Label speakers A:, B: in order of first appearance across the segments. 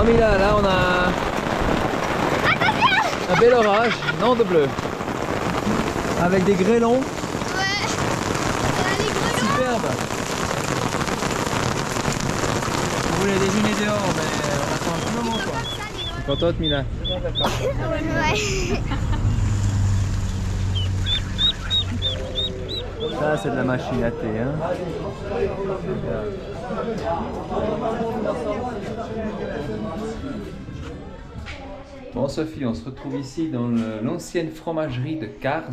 A: Oh Mila, là on a un bel orage, non de bleu. Avec des grêlons.
B: Ouais. Les grelons.
A: Superbe. On voulait déjeuner dehors, mais on attend un petit moment quoi. T'es contente Mila?
B: Ouais.
A: Ça c'est de la machine à thé, hein. Bon Sophie, on se retrouve ici dans l'ancienne fromagerie de Cars,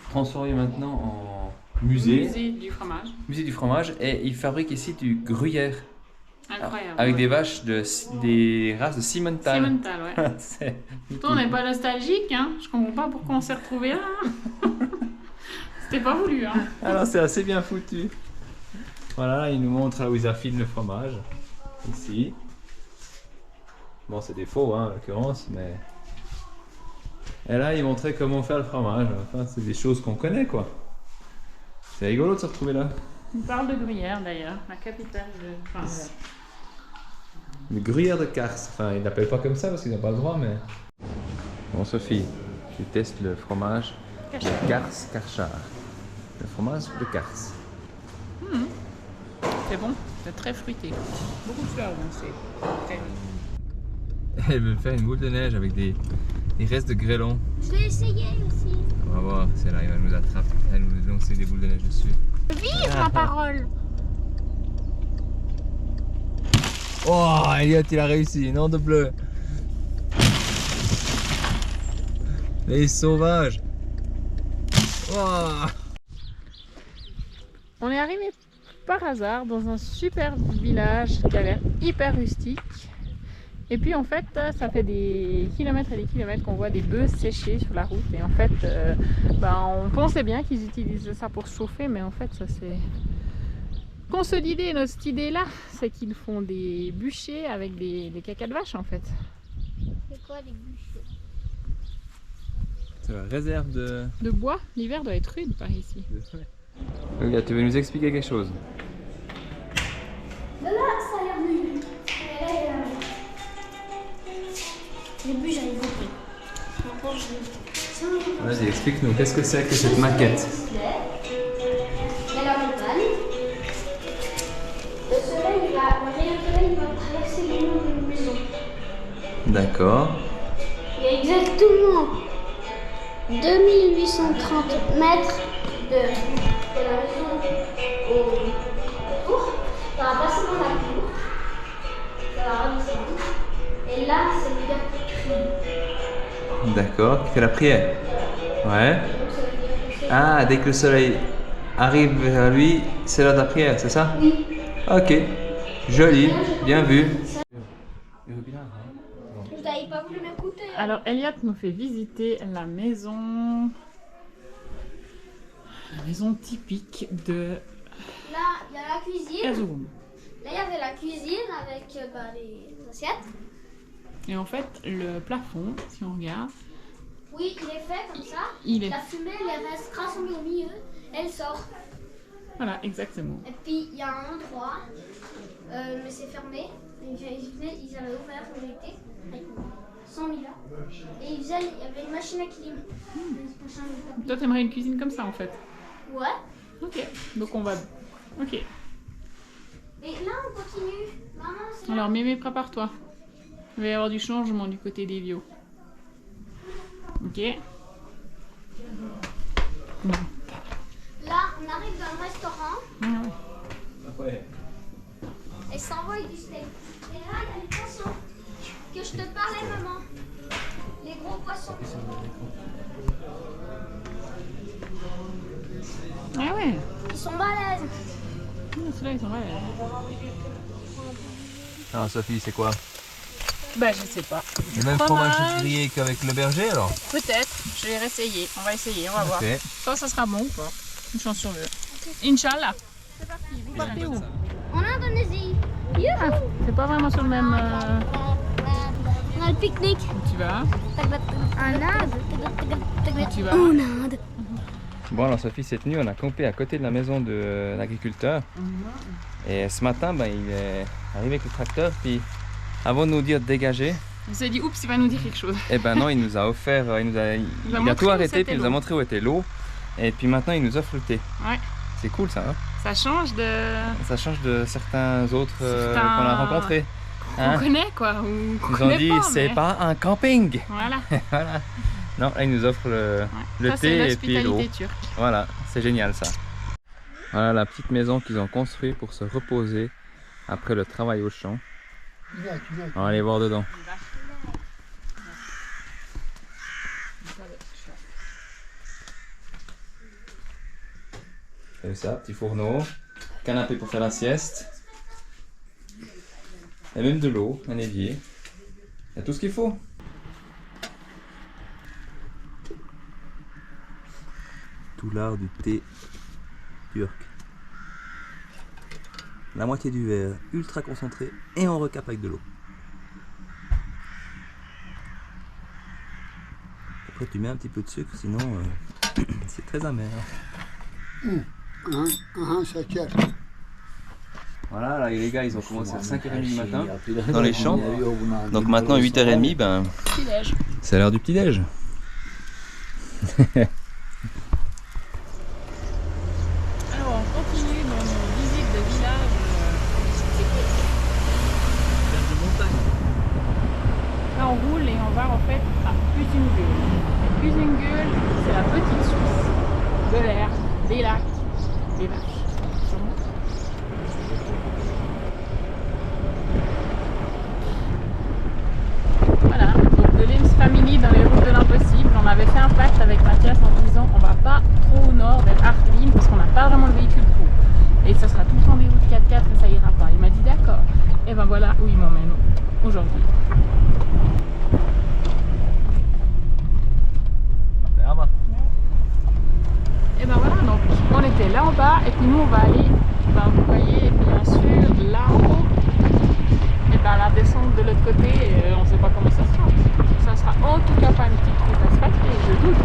A: transformée maintenant en musée.
C: Musée du fromage.
A: Musée du fromage, et ils fabriquent ici du gruyère.
C: Incroyable.
A: Avec
C: ouais.
A: des vaches des races de Simmental.
C: Simmental, ouais.
A: C'est-
C: Toi, on n'est pas nostalgique, hein. Je comprends pas pourquoi on s'est retrouvés là. C'était pas voulu, hein.
A: Alors c'est assez bien foutu. Voilà, il nous montre là où ils affinent le fromage. Ici. Bon, c'est des faux, hein, en l'occurrence, mais... Et là, il montrait comment faire le fromage. Enfin, c'est des choses qu'on connaît, quoi. C'est rigolo de se retrouver là.
C: On parle de Gruyère d'ailleurs, la capitale de. Enfin,
A: Le gruyère de Cars. Enfin, ils l'appellent pas comme ça parce qu'ils n'ont pas le droit, mais... Bon, Sophie, tu testes le fromage de Cars Karchar. Le fromage de Cars.
C: c'est bon, c'est très fruité. Beaucoup de fleurs, donc c'est très.
A: Elle veut faire une boule de neige avec des restes de grêlons.
B: Je vais essayer aussi.
A: On va voir si elle arrive à nous attraper. Elle nous lance des boules de neige dessus.
B: Vive ma parole.
A: Oh, Elliot, il a réussi, non de bleu. Les sauvages. Oh.
C: On est arrivé par hasard dans un super village qui a l'air hyper rustique. Et puis en fait, ça fait des kilomètres et des kilomètres qu'on voit des bœufs séchés sur la route. Et en fait, on pensait bien qu'ils utilisaient ça pour se chauffer, mais en fait, ça s'est consolidé. Notre idée là, c'est qu'ils font des bûchers avec des caca de vache en fait.
B: C'est quoi les bûchers?
A: C'est la réserve de...
C: De bois, l'hiver doit être rude par ici.
A: Elliot, tu veux nous expliquer quelque chose?
B: De là, ça a l'air nul. Les bûches, j'avais compris. Maintenant, je...
A: Vas-y, explique-nous, qu'est-ce que c'est que cette maquette?
B: Il y a la montagne. Le soleil, le rayon de soleil va traverser les murs d'une maison.
A: D'accord.
B: Il y a exactement 2830 mètres de la maison au tour. Ça va passer dans la cour. Ça va redescendre. Et là, c'est le gars qui crie.
A: D'accord, qui fait la prière? Ouais. Ah, dès que le soleil arrive vers lui, c'est l'heure de la prière, c'est ça?
B: Oui.
A: Ok, joli, bien vu.
B: Vous n'avez pas voulu m'écouter.
C: Alors Elliot nous fait visiter la maison typique de
B: Là, il y a la cuisine.
C: Erzurum.
B: Là, il y avait la cuisine avec les assiettes.
C: Et en fait, le plafond, si on regarde,
B: Oui, il est fait comme ça.
C: il est...
B: La fumée, elle reste rassemblée au milieu. Elle sort.
C: Voilà, exactement.
B: Et puis, il y a un endroit, mais c'est fermé. Ils avaient ouvert pour l'été, avec 100 000 là. Et il y avait une machine à clim.
C: Toi, t'aimerais une cuisine comme ça, en fait.
B: Ouais.
C: Ok, donc on va... Ok.
B: Et là, on continue. Maman, c'est là.
C: Alors, Mémé, prépare-toi. Il va y avoir du changement du côté des vieux. Ok.
B: Là, on arrive dans le restaurant.
C: Ah ouais.
A: Ouais.
B: Et s'envoie du steak. Et là, il y a les poissons. Que je te parlais, maman. Les gros poissons.
C: Ah ouais.
B: Ils sont balèzes.
C: Ceux-là, ils sont là.
A: Alors Sophie, c'est quoi?
C: Bah, je sais pas.
A: Le même fromage grillé qu'avec le berger alors?
C: Peut-être. Je vais essayer. On va essayer, on va voir.
A: Ok.
C: Ça sera bon ou pas? Une chance sur deux. Inch'Allah. C'est parti. Vous partez où?
B: En Indonésie.
C: Ah, c'est pas vraiment sur le même...
B: On a le pique-nique.
C: Où tu vas?
B: En Inde.
C: Où tu vas?
B: En Inde.
A: Bon alors Sophie, cette nuit on a campé à côté de la maison de l'agriculteur. Et ce matin, il est arrivé avec le tracteur, puis avant de nous dire de dégager,
C: On s'est dit, oups, il va nous dire quelque chose.
A: eh ben non, il nous a offert, il a
C: montré
A: tout
C: où
A: arrêté,
C: c'était
A: puis il nous a
C: l'eau.
A: montré où était l'eau. Et puis maintenant, il nous offre le thé.
C: Ouais.
A: C'est cool ça, hein?
C: Ça change de...
A: Ça change de certains autres
C: Certains-
A: qu'on a rencontrés.
C: On
A: Hein?
C: connaît quoi, ou qu'on
A: Ils ont
C: connaît
A: dit,
C: pas,
A: c'est
C: mais-
A: pas un camping.
C: Voilà.
A: Voilà. Non, là, il nous offre le
C: Ça, c'est
A: thé et puis l'eau.
C: l'hospitalité turque.
A: Voilà, c'est génial ça. Voilà la petite maison qu'ils ont construite pour se reposer après le travail au champ. On va aller voir dedans. C'est ça, petit fourneau, canapé pour faire la sieste. Et même de l'eau, un évier. Il y a tout ce qu'il faut. Tout l'art du thé turc. La moitié du verre ultra concentré et on recape avec de l'eau. Après tu mets un petit peu de sucre, sinon c'est très amer. Voilà, là, les gars ils ont commencé à 5h30 du matin dans les champs. Donc maintenant 8h30, ben,
C: Petit-déj.
A: c'est l'heure du petit-déj.
C: Alors, on continue dans nos visites de village. Là, on roule et on va en fait à Uzungöl. Et Uzungöl, c'est la petite Suisse de l'air, des lacs, des vaches. Sûrement. Voilà, donc de l'Ems Family dans les routes de l'impossible. On avait fait un pacte avec Mathias en disant on va pas trop au nord vers Artvin parce qu'on n'a pas vraiment le véhicule pour. Et ce sera tout le temps des routes 4x4 mais ça ira pas. Il m'a dit d'accord. Et ben voilà où il m'emmène aujourd'hui. Et ben voilà, donc on était là en bas et puis nous on va aller, ben, vous voyez bien sûr là-haut. Et ben la descente de l'autre côté, on sait pas comment ça sera. Ça sera en tout cas pas une petite route asphaltée, je doute.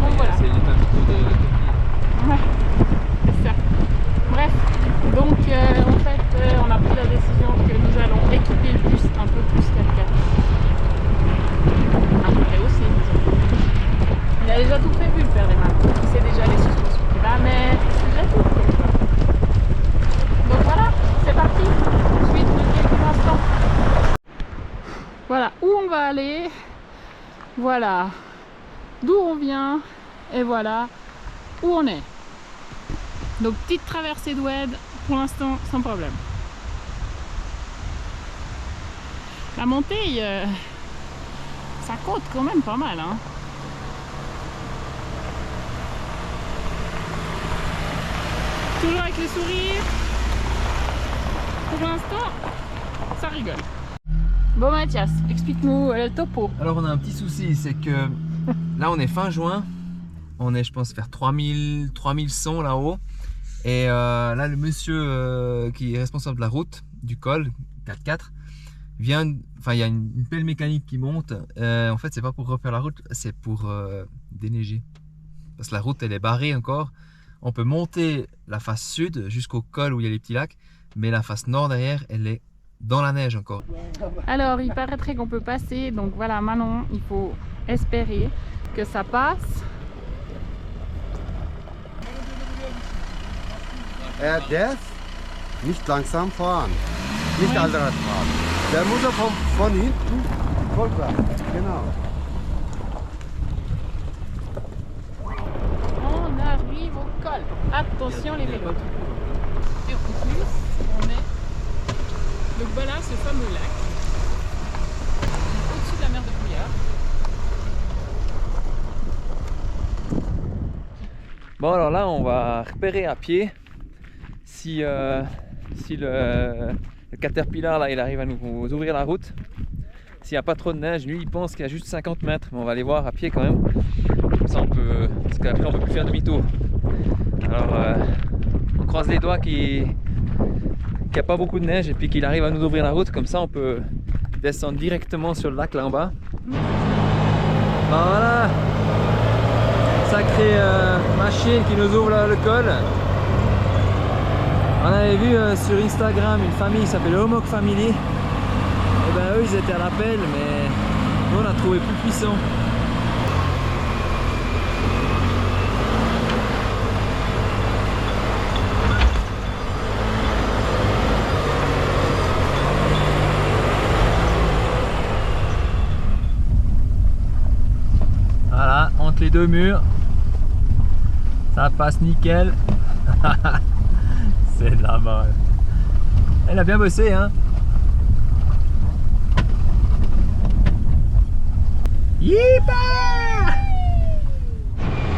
C: Donc voilà.
A: C'est une petite de
C: Ouais, c'est ça. Bref, donc en fait on a pris la décision que nous allons équiper le bus un peu plus 4x4. Après aussi, disons. Il a déjà tout prévu le père des mains. Il sait déjà les suspensions qu'il va mettre, c'est déjà tout prévu. Donc voilà, c'est parti. Suite de quelques instants. Voilà où on va aller. Voilà d'où on vient. Et voilà où on est. Donc petite traversée d'Oued pour l'instant sans problème. La montée, ça côte quand même pas mal, hein. Toujours avec le sourire. Pour l'instant, ça rigole. Bon Mathias, explique-nous le topo.
A: Alors on a un petit souci, c'est que là on est fin juin, on est je pense vers 3100 là-haut. Et là le monsieur qui est responsable de la route, du col 4x4, vient, enfin il y a une pelle mécanique qui monte. En fait c'est pas pour refaire la route, c'est pour déneiger. Parce que la route elle est barrée encore. On peut monter la face sud jusqu'au col où il y a les petits lacs, mais la face nord derrière elle est dans la neige encore.
C: Alors il paraîtrait qu'on peut passer, donc voilà Manon, il faut espérer que ça passe.
D: Der nicht langsam fahren, nicht Allrad fahren. Der muss er von hinten vorwärts, genau.
C: On arrive au col. Attention les vélos. Et en plus, on est... Donc voilà ce fameux lac. Au-dessus de la mer de Bouillard.
A: Bon alors là on va repérer à pied si le Caterpillar là il arrive à nous ouvrir la route. S'il n'y a pas trop de neige, lui il pense qu'il y a juste 50 mètres, mais on va aller voir à pied quand même. Comme ça on peut, parce qu'après on peut plus faire demi-tour. Alors on croise les doigts qu'il n'y a pas beaucoup de neige et puis qu'il arrive à nous ouvrir la route, comme ça on peut descendre directement sur le lac là en bas. Voilà, sacrée machine qui nous ouvre le col. On avait vu sur Instagram une famille qui s'appelle Homok Family. Et ben eux ils étaient à l'appel, mais nous on a trouvé plus puissant. Voilà, entre les deux murs, ça passe nickel. C'est de la balle. Elle a bien bossé, hein. Yippah!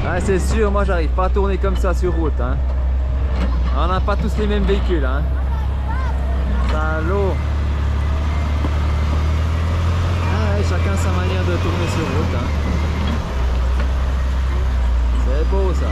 A: Ah, c'est sûr, moi j'arrive pas à tourner comme ça sur route, hein. On n'a pas tous les mêmes véhicules, hein. Salaud. Ah ouais, chacun sa manière de tourner sur route, hein. C'est beau ça.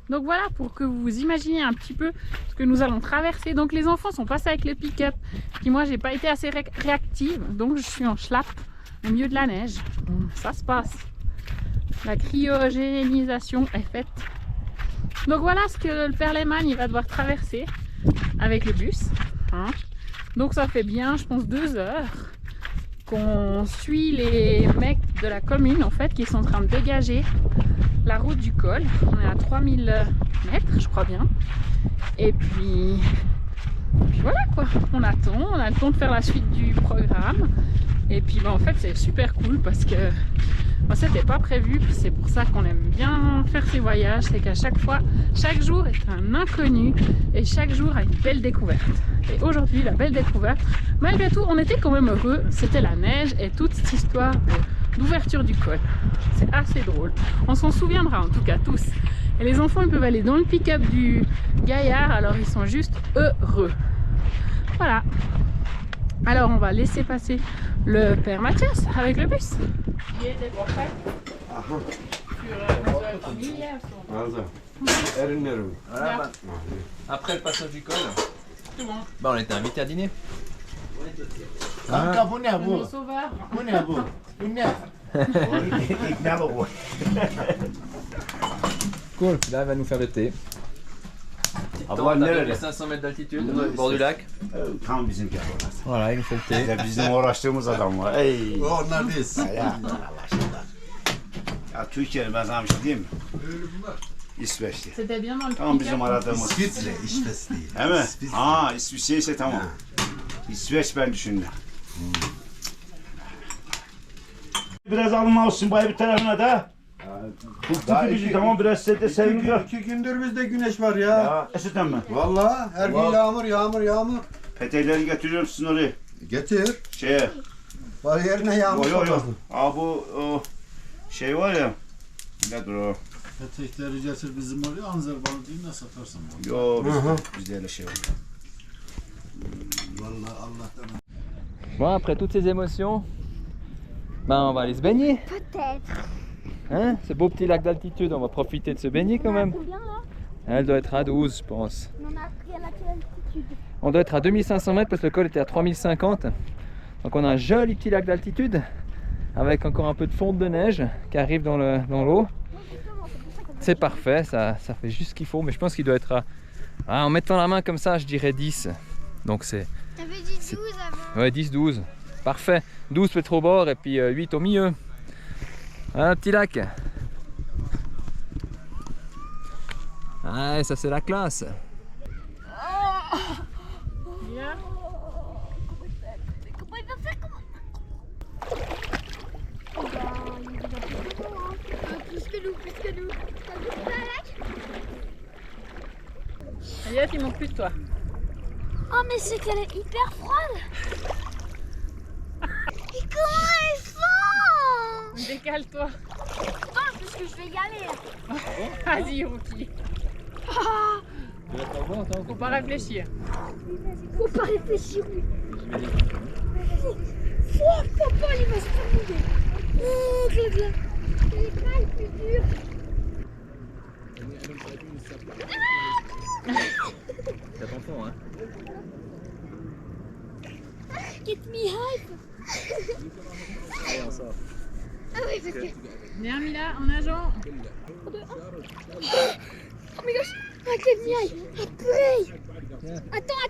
C: Donc voilà, pour que vous vous imaginiez un petit peu ce que nous allons traverser. Donc les enfants sont passés avec le pick-up, puis moi j'ai pas été assez réactive, donc je suis en schlapp au milieu de la neige. Ça se passe. La cryogénisation est faite. Donc voilà ce que le père Lehmann il va devoir traverser avec le bus. Hein. Donc ça fait bien, je pense, 2 heures qu'on suit les mecs de la commune en fait qui sont en train de dégager la route du col. On est à 3000 mètres, je crois bien. Et puis voilà quoi, on attend, on a le temps de faire la suite du programme. Et puis en fait c'est super cool parce que c'était pas prévu, puis c'est pour ça qu'on aime bien faire ces voyages, c'est qu'à chaque fois, chaque jour est un inconnu et chaque jour a une belle découverte. Et aujourd'hui, la belle découverte, malgré tout, on était quand même heureux, c'était la neige et toute cette histoire d'ouverture du col. C'est assez drôle, on s'en souviendra en tout cas tous. Et les enfants, ils peuvent aller dans le pick-up du gaillard, alors ils sont juste heureux. Voilà. Alors on va laisser passer le père Mathias avec le bus. Il était pour faire sur une hier.
A: Voilà, bah, après le passage du col, bah, on était invités à dîner.
C: Le sauveur.
A: Cool, là il va nous faire le thé.
E: Abla nerede?
A: 500 mètres d'altitude, au bord du lac.
E: Tam bizimki abla.
A: Voilà, il nous fait le thé.
E: Ya bizim uğraştığımız adam var. Ey.
F: Onlar değil.
E: Ya. Ya Türkiye'nin ben sana bir şey diyeyim mi? İsveç'ti.
C: C'était bien dans le
E: Tam bizim
C: pick-up.
E: aradığımız.
F: İsviçre, İsveç değil.
E: Değil mi?
F: İsviçre.
E: Ha İsviçre ise tamam. İsveç ben düşündüm. Biraz almalısın bay bir tarafına da.
F: Daha
E: Bizi tamam biraz sette seviniyor.
F: 2 gündür bizde güneş var ya.
E: Ya eskiden mi?
F: Vallahi her gün
E: Vallahi.
F: yağmur.
E: Petekleri getiriyorum sizin oraya.
F: Getir.
E: Şeye.
F: Bariyerine yağmur
E: Yo yo yo.
F: sokmasın.
E: Aa bu o, şey var ya. Nedir o?
G: Petekleri getir bizim oraya anzer balı değil de satarsın.
E: Yo
F: Hı.
E: bizde öyle şey var.
F: Vallahi Allah'tan.
A: Bon, après toutes ces émotions, ben, on va aller se baigner.
B: Peut-être.
A: Hein? Ce beau petit lac d'altitude, on va profiter de se baigner quand même.
B: Combien là?
A: Elle doit être à 12, je pense.
B: On a pris à laquelle altitude?
A: On doit être à 2500 mètres parce que le col était à 3050. Donc on a un joli petit lac d'altitude avec encore un peu de fonte de neige qui arrive dans l'eau. C'est parfait, ça fait juste ce qu'il faut, mais je pense qu'il doit être à... Ah, en mettant la main comme ça, je dirais 10. Donc c'est...
B: T'avais dit 12 avant.
A: Ouais, 10-12. Parfait. 12 peut-être au bord et puis 8 au milieu. Un petit lac. Ah, ça c'est la classe.
C: Bien.
B: Comment il va faire? Plus que nous. T'as vu ça, lac?
C: Aliette, il manque plus de toi.
B: Oh, mais c'est qu'elle est hyper froide. Et comment elle sent?
C: Décale-toi.
B: Parce que je vais y aller.
C: Vas-y, Rookie. Faut pas réfléchir.
B: Faut pas réfléchir. Faut pas, il va se faire mouiller. l'écran le plus dur.
A: T'as ton fond, hein?
B: Get me hype.
A: Allez, on sort.
B: Ah oui, parce que...
C: Viens Mila, en nageant.
B: Oh my gosh. Ah, get me hype. Ah, play. Attends.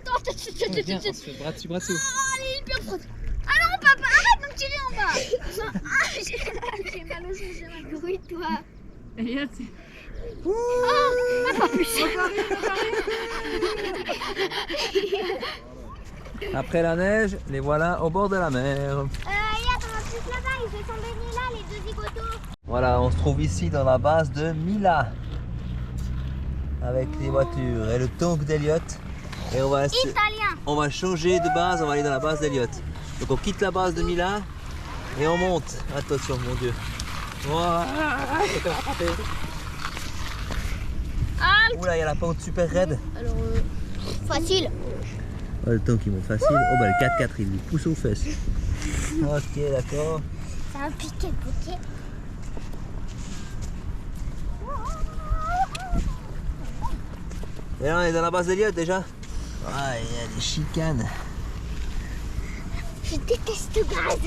A: Viens, on se fait bras dessus, bras dessous.
B: Oh, elle est hyper forte. Ah non, papa, arrête de me tirer en bas. Ah, j'ai mal aux yeux, j'ai mal bruit, toi.
C: Elliot, c'est...
B: Ah, pas plus.
A: Après la neige, les voilà au bord de la mer.
B: Regarde, on va plus là-bas, ils sont baignés là, les deux zigotos.
A: Voilà, on se trouve ici dans la base de Mila. Avec les voitures et le tonk d'Eliott. Et
B: Italien.
A: on va changer de base, on va aller dans la base d'Eliott. Donc on quitte la base de Mila et on monte. Attention, mon Dieu. Voilà. Oula, il y a la pente super raide.
B: Alors, facile.
A: Oh, le tonk il monte facile. Oh bah le 4x4 il lui pousse aux fesses. Ok, d'accord.
B: Ça va piquer le bouquet.
A: Et là on est dans la base d'Eliott déjà. Ah, il y a des chicanes.
B: Je déteste le gaz.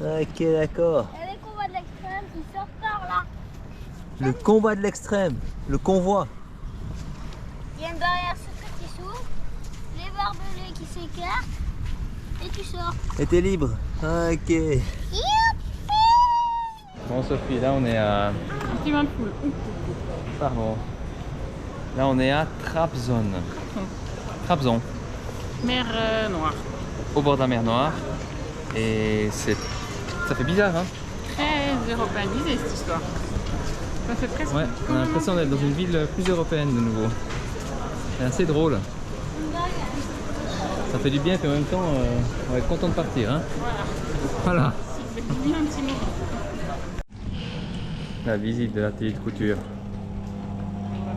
A: Ok, d'accord.
B: Il y a des convois de l'extrême qui sortent par là.
A: Le convoi de l'extrême, le convoi.
B: Il y a une barrière secrète qui s'ouvre, les barbelés qui s'écartent et tu sors.
A: Et t'es libre. Ok. Bon Sophie, là on est à...
C: Petit de poule.
A: Pardon. Là on est à Trabzon. Trabzon,
C: Mer Noire.
A: au bord de la mer Noire. Et c'est... ça fait bizarre, hein?
C: Très européanisée cette histoire. Ça fait presque...
A: Ouais, on a l'impression d'être dans une ville plus européenne de nouveau. C'est assez drôle. Ça fait du bien, puis en même temps, on va être content de partir, hein? Voilà.
C: Ça fait du bien un petit moment.
A: La visite de l'atelier de couture.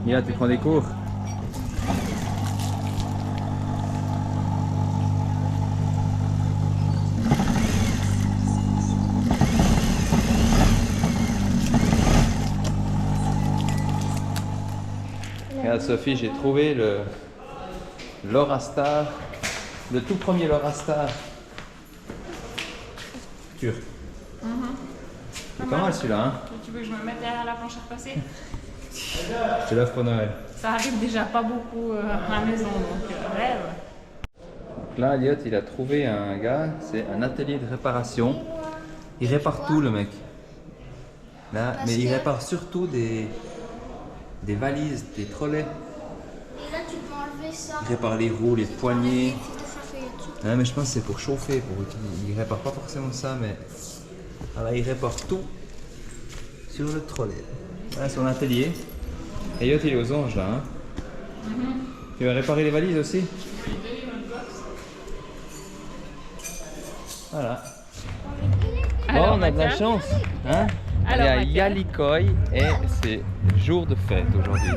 A: Mila, tu prends des cours? Regarde Sophie, j'ai trouvé le Lorastar, le tout premier Lorastar turc. C'est pas mal celui-là, hein?
C: Tu veux que je me mette derrière la planche à repasser?
A: Je te l'offre pour Noël.
C: Ça arrive déjà pas beaucoup à la maison, donc rêve.
A: Donc là, Eliott, il a trouvé un gars, c'est un atelier de réparation. Il répare tout, le mec. Là, mais il répare surtout des valises, des trolleys.
B: Et là tu peux enlever ça.
A: Il répare les roues, les poignées.
B: Tout.
A: Ouais, mais je pense que c'est pour chauffer. Il répare pas forcément ça, mais voilà, il répare tout sur le trolley. Voilà son atelier. Eliott, il est aux anges là. Hein. Tu vas réparer les valises aussi? Voilà.
C: Alors,
A: Bon, on a de la
C: Mathias.
A: chance. Hein?
C: Alors,
A: Il y a
C: Mathias.
A: Yalikoi et c'est jour de fête aujourd'hui.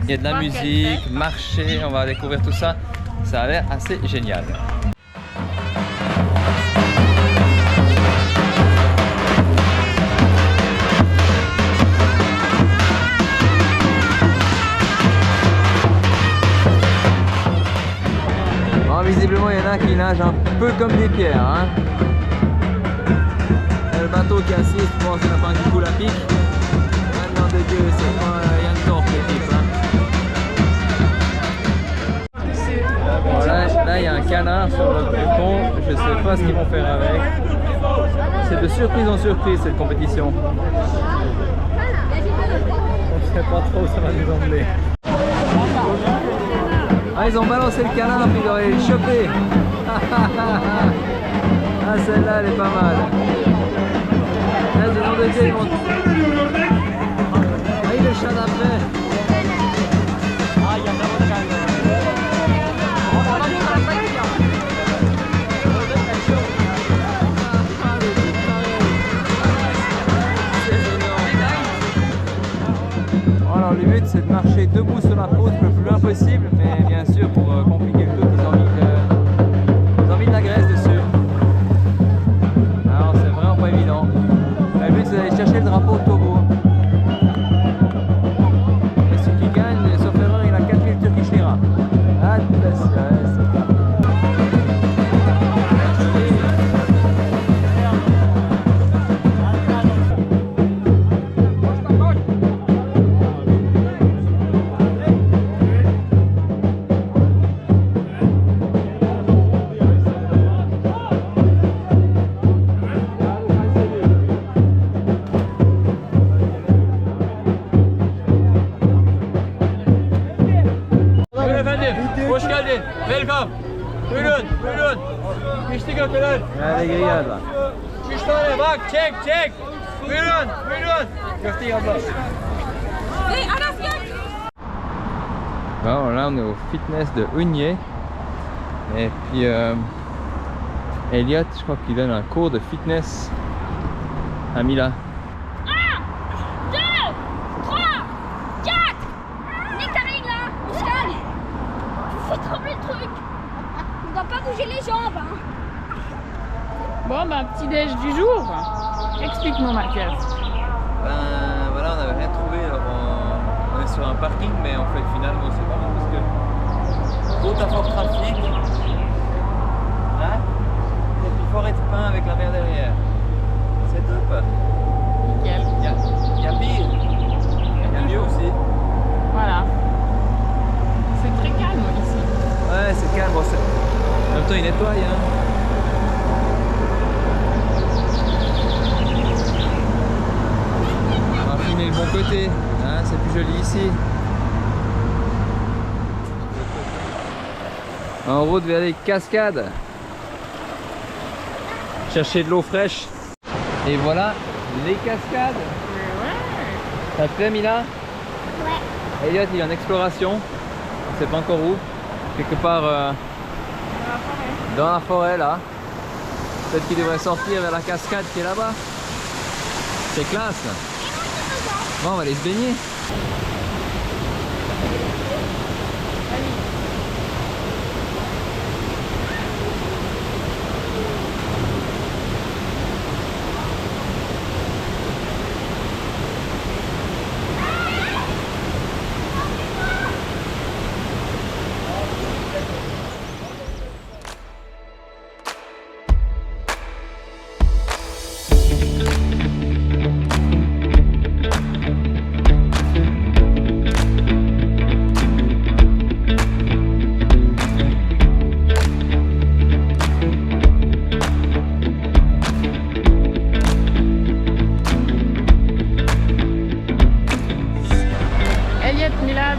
A: Il y a de la
C: Trois,
A: musique,
C: quatre,
A: marché, on va découvrir tout ça. Ça a l'air assez génial. Bon, visiblement, il y en a qui nagent un peu comme des pierres. Hein. Il y a le bateau qui assiste, bon, c'est la fin qui coule à pic. Maintenant de Dieu, c'est pas Yann Torp l'équipe. Hein. Bon, là, il y a un canard sur le pont, je sais pas ce qu'ils vont faire avec. C'est de surprise en surprise cette compétition. On sait pas trop où ça va nous emmener. Ah, ils ont balancé le canard puis ils doivent aller le choper. Ah, celle-là, elle est pas mal. Là, c'est nom de Dieu, ils vont... Ah, il est le chat d'après. Alors, le but, c'est de marcher debout sur la côte le plus loin possible, mais bien sûr, pour compliquer le tout, ils ont mis de la graisse dessus. Alors, c'est drapeau au Togo. Et celui qui gagne, sauf erreur, il a 4000 Turkish lira. Attention, c'est pas.
H: Hoş geldin. Welcome. Buyurun, buyurun. İçli köfteler.
A: Allez, grillade là.
H: 3 tane bak, çek, çek. Buyurun, buyurun. Köfteyi abla.
A: Bon, là on est au fitness de Hunier. Et puis Elliot, je crois qu'il donne un cours de fitness à Mila.
B: 1, 2, 3, 4. Nick, t'arrives là. On se calme. Tu fais trembler le truc. On doit pas bouger les jambes. Hein.
C: Bon, ben, petit déj du jour. Explique-moi, Mathias.
A: Ben voilà, on n'avait rien trouvé, alors on est sur un parking, mais en fait finalement c'est pas mal parce que route à fort trafic, hein, et puis forêt de pin avec la mer derrière. C'est top.
C: Nickel.
A: Il y a pire, il y a mieux aussi.
C: Voilà. C'est très calme ici.
A: Ouais, c'est calme, bon, en même temps il nettoie, hein. On va filmer le bon côté, hein, c'est plus joli ici. En route vers les cascades. Chercher de l'eau fraîche. Et voilà les cascades. Ça te plaît, Mila?
B: Ouais.
A: Elliot il est en exploration. On sait pas encore où. Quelque part dans la forêt là. Peut-être qu'il devrait sortir vers la cascade qui est là-bas. C'est classe. Bon, on va aller se baigner.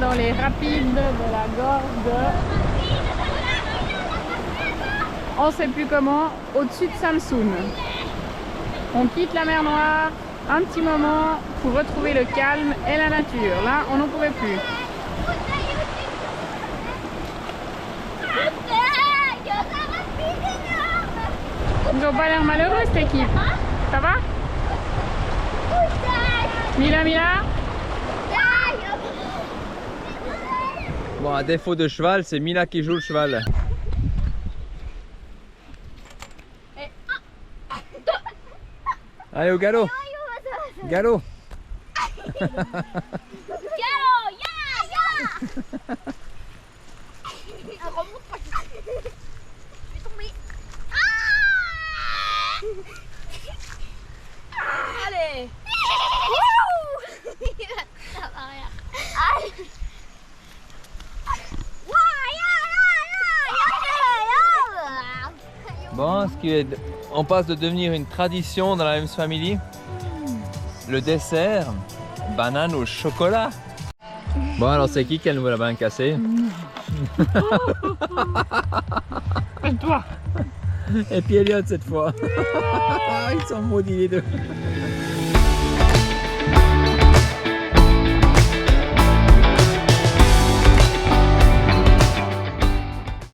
C: Dans les rapides de la gorge de... On sait plus comment, au-dessus de Samsun. On quitte la mer Noire un petit moment pour retrouver le calme et la nature. Là, on n'en pouvait plus. Ils n'ont pas l'air malheureux cette équipe. Ça va? Mila, Mila?
A: Bon, à défaut de cheval, c'est Mila qui joue le cheval. Allez au galop. Galop.
B: Allez.
A: Bon, on passe de devenir une tradition dans la Hems Family. Le dessert, banane au chocolat. Bon, alors c'est qui a le nouveau la banane cassée?
C: Et toi?
A: Et puis Elliot cette fois. Ils sont maudits les deux.